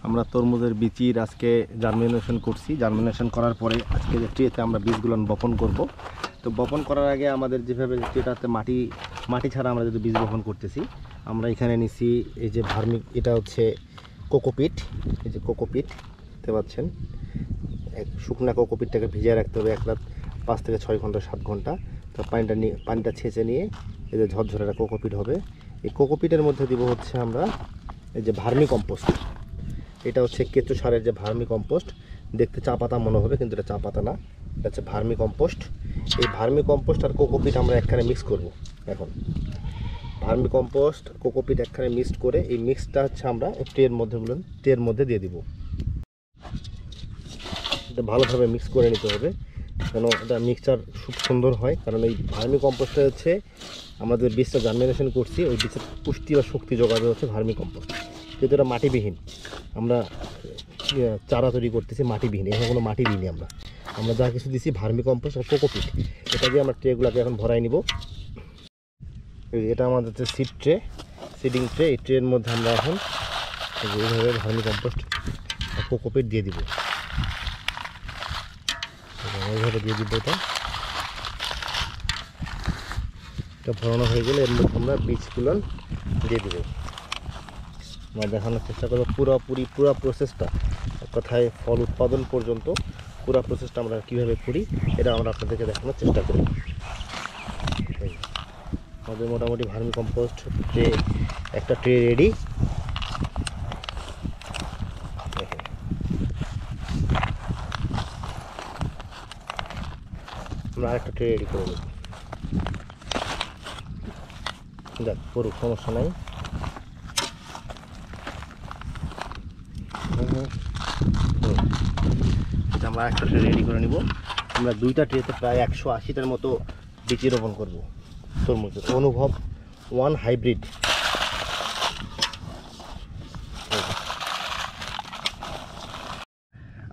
আমরা তরমুজের বীজের আজকে জার্মিনেশন করছি। জার্মিনেশন করার পরে আজকে যে ট্রেতে আমরা বীজগুলো বপন করব। তো বপন করার আগে আমাদের যেভাবে ট্রেটাতে মাটি ছাড়া আমরা যদি বীজ বপন করতেছি, আমরা এখানে নিছি এই যে এটা হচ্ছে কোকোপিট। এই যে কোকোপিট দেখতে পাচ্ছেন, শুকনা কোকোপিটটাকে ভিজিয়ে রাখতে হবে 1 রাত 5 থেকে 6 ঘন্টা 7 ঘন্টা। তো পানিটা ছেঁচে নিয়ে এই যে ঝরঝরে একটা কোকোপিট হবে। এই কোকোপিটের মধ্যে দিব হচ্ছে আমরা এই যে ভার্মি কম্পোস্ট। এটা হচ্ছে কেঁচো সারের যে ভার্মি কম্পোস্ট, দেখতে চা পাতা মনে হবে কিন্তু এটা চা পাতা না, এটা হচ্ছে ভার্মি কম্পোস্ট। এই ভার্মি কম্পোস্ট আর কোকোপিট আমরা একখানে মিক্স করব। এখন ভার্মি কম্পোস্ট কোকোপিট একখানে মিক্সড করে এই মিক্সটা হচ্ছে আমরা ট্রের মধ্যে দিয়ে দিব। এটা ভালোভাবে মিক্স করে নিতে হবে যেন এটা মিক্সচার খুব সুন্দর হয়, কারণ এই ভার্মি কম্পোস্টটা হচ্ছে আমাদের বীজটা জার্মিনেশন করছি, ওই বীজের পুষ্টি বা শক্তি যোগাবে হচ্ছে ভার্মি কম্পোস্ট। যেহেতু এটা মাটিবিহীন, আমরা চারা তৈরি করতেছি মাটিবিহীন, এখানে কোনো মাটি দিইনি আমরা যা কিছু দিছি ভার্মি কম্পোস্ট আর কোকোপিট। এটা দিয়ে আমরা ট্রেগুলোকে এখন ভরাই নিব। এটা আমাদের হচ্ছে সিডিং ট্রে। এই ট্রের মধ্যে আমরা এখন এইভাবে ভার্মি কম্পোস্ট আর কোকোপিট দিয়ে দিব। এইভাবে দিয়ে দিব। এটা ভরানো হয়ে গেলে এর মধ্যে আমরা বীজগুলো দিয়ে দেবো। আমরা দেখানোর চেষ্টা করবো পুরো প্রসেসটা, কথায় ফল উৎপাদন পর্যন্ত পুরো প্রসেসটা আমরা কীভাবে করি এটা আমরা আপনাদেরকে দেখানোর চেষ্টা করি। আমাদের মোটামুটি ভার্মি কম্পোস্ট একটা ট্রে রেডি। আমরা আরেকটা ট্রে রেডি করে নেব। দেখ করুক, সমস্যা নাই। এটা আমরা একটা ট্রে রেডি করে নিব। আমরা 2টা ট্রেতে প্রায় 180টার মতো বীজ রোপণ করব তরমুজের। অনুভব 1 হাইব্রিড।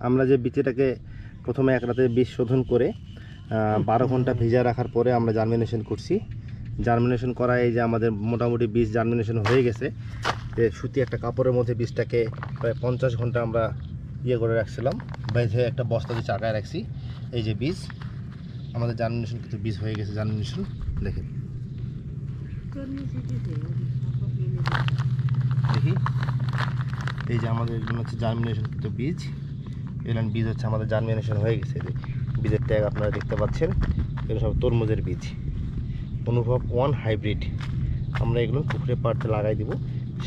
আমরা যে বীজটাকে প্রথমে 1 রাতে বীজ শোধন করে 12 ঘন্টা ভিজা রাখার পরে আমরা জার্মিনেশন করছি। জার্মিনেশন করা এই যে আমাদের মোটামুটি বীজ জার্মিনেশন হয়ে গেছে। সুতি একটা কাপড়ের মধ্যে বীজটাকে প্রায় 50 ঘন্টা আমরা করে রাখছিলাম, বেঁধে একটা বস্তা দিয়ে চাকায় রাখছি। এই যে বীজ আমাদের জার্মিনেশন কিন্তু বীজ হয়ে গেছে। জার্মিনেশন দেখি এই যে আমাদের এগুলো হচ্ছে জার্মিনেশন কিন্তু বীজ। এগুলো বীজ হচ্ছে আমাদের জার্মিনেশন হয়ে গেছে। বীজের ট্যাগ আপনারা দেখতে পাচ্ছেন, এগুলো সব তরমুজের বীজ। অনুভব 1 হাইব্রিড। আমরা এগুলো পুকুরে পাড়তে লাগাই দিব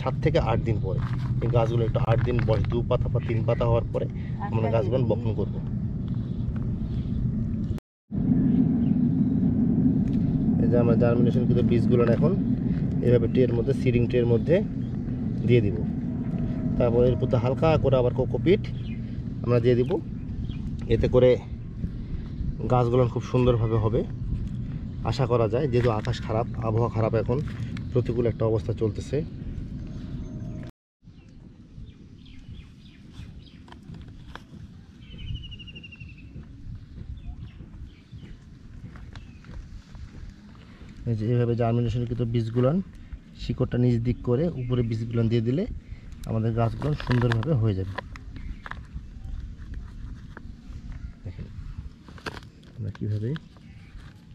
7 থেকে 8 দিন পরে। এই গাছগুলো একটু 8 দিন বয়স, 2 পাতা বা 3 পাতা হওয়ার পরে আমরা গাছগুলো বপন করব। এই যে আমরা জার্মিনেশন কিন্তু বীজগুলো এখন এইভাবে ট্রের মধ্যে, সিডিং ট্রের মধ্যে দিয়ে দিব। তারপর এর মধ্যে হালকা করে আবার কোকোপিট আমরা দিয়ে দিব। এতে করে গাছগুলো খুব সুন্দরভাবে হবে আশা করা যায়, যেহেতু আকাশ খারাপ, আবহাওয়া খারাপ, এখন প্রতিকূল একটা অবস্থা চলতেছে। এই যে এইভাবে জার্মিনেশন কিন্তু বীজগুলো শিকড়টা নিচ দিক করে উপরে বীজগুলো দিয়ে দিলে আমাদের গাছগুলো সুন্দরভাবে হয়ে যাবে। দেখেন আমরা কীভাবে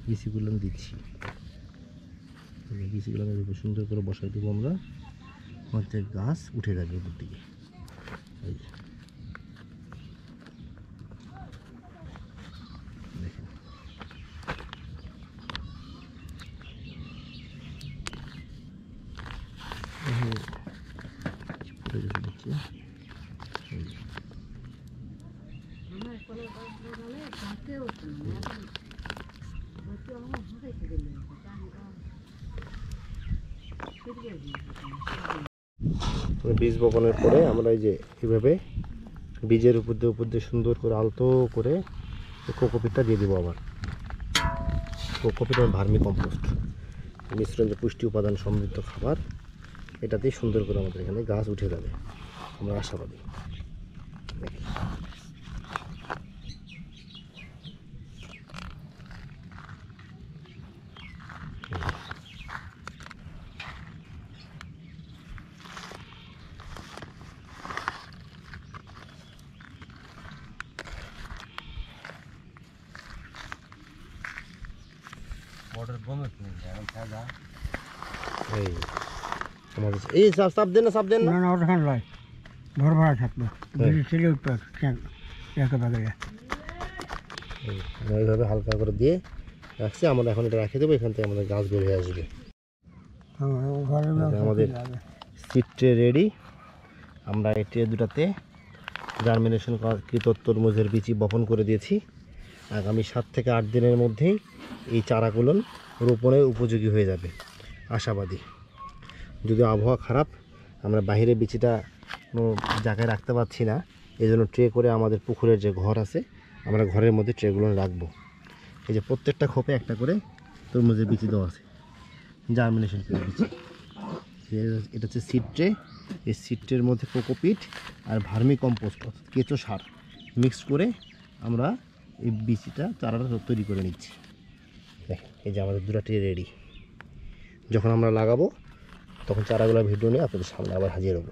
বীজগুলো দিচ্ছি। বীজগুলো সুন্দর করে বসাই দেবো আমরা, আমাদের গাছ উঠে যাবে উপর দিকে। দেখেন বীজ বপনের পরে আমরা এই যে এইভাবে বীজের উপর দিয়ে সুন্দর করে আলতো করে কোকোপিটটা দিয়ে দেবো। আবার কোকোপিট আর ভার্মি কম্পোস্ট মিশ্রণ, যে পুষ্টি উপাদান সমৃদ্ধ খাবার, এটাতেই সুন্দর করে আমাদের এখানে গাছ উঠে যাবে, আমরা আশাবাদী। এই আমাদের এই সাপ দেন না, সাপ দেন না। না ওখানে লয় ভর ভরা থাকবে ছেলে উঠবে একেবারে আমরা এইভাবে হালকা করে দিয়ে রাখছি। আমরা এখন এটা রেখে দেবো, এখান থেকে আমাদের গাছ বের হয়ে আসবে। আমাদের সিড ট্রে রেডি। আমরা এই ট্রে দুটাতে জার্মিনেশন কৃত তরমুজের বীজ বপন করে দিয়েছি। আগামী 7 থেকে 8 দিনের মধ্যেই এই চারাগুলো রোপণের উপযোগী হয়ে যাবে আশাবাদী। যদি আবহাওয়া খারাপ, আমরা বাইরে বীজটা কোনো জায়গায় রাখতে পারছি না, এই জন্য ট্রে করে আমাদের পুকুরের যে ঘর আছে আমরা ঘরের মধ্যে ট্রেগুলো রাখবো। এই যে প্রত্যেকটা খোপে একটা করে তরমুজের বীজ দেওয়া আছে, জার্মিনেশন করে বীজ। এটা হচ্ছে সিড ট্রে। এই সিড ট্রের মধ্যে কোকোপিট আর ভার্মি কম্পোস্ট কেঁচো সার মিক্স করে আমরা এই বীজটা চারাটা তৈরি করে নিচ্ছি। দেখেন এই যে আমাদের দুটো ট্রে রেডি। যখন আমরা লাগাবো তখন চারাগুলোর ভিডিও নিয়ে আপনাদের সামনে আবার হাজির হবো।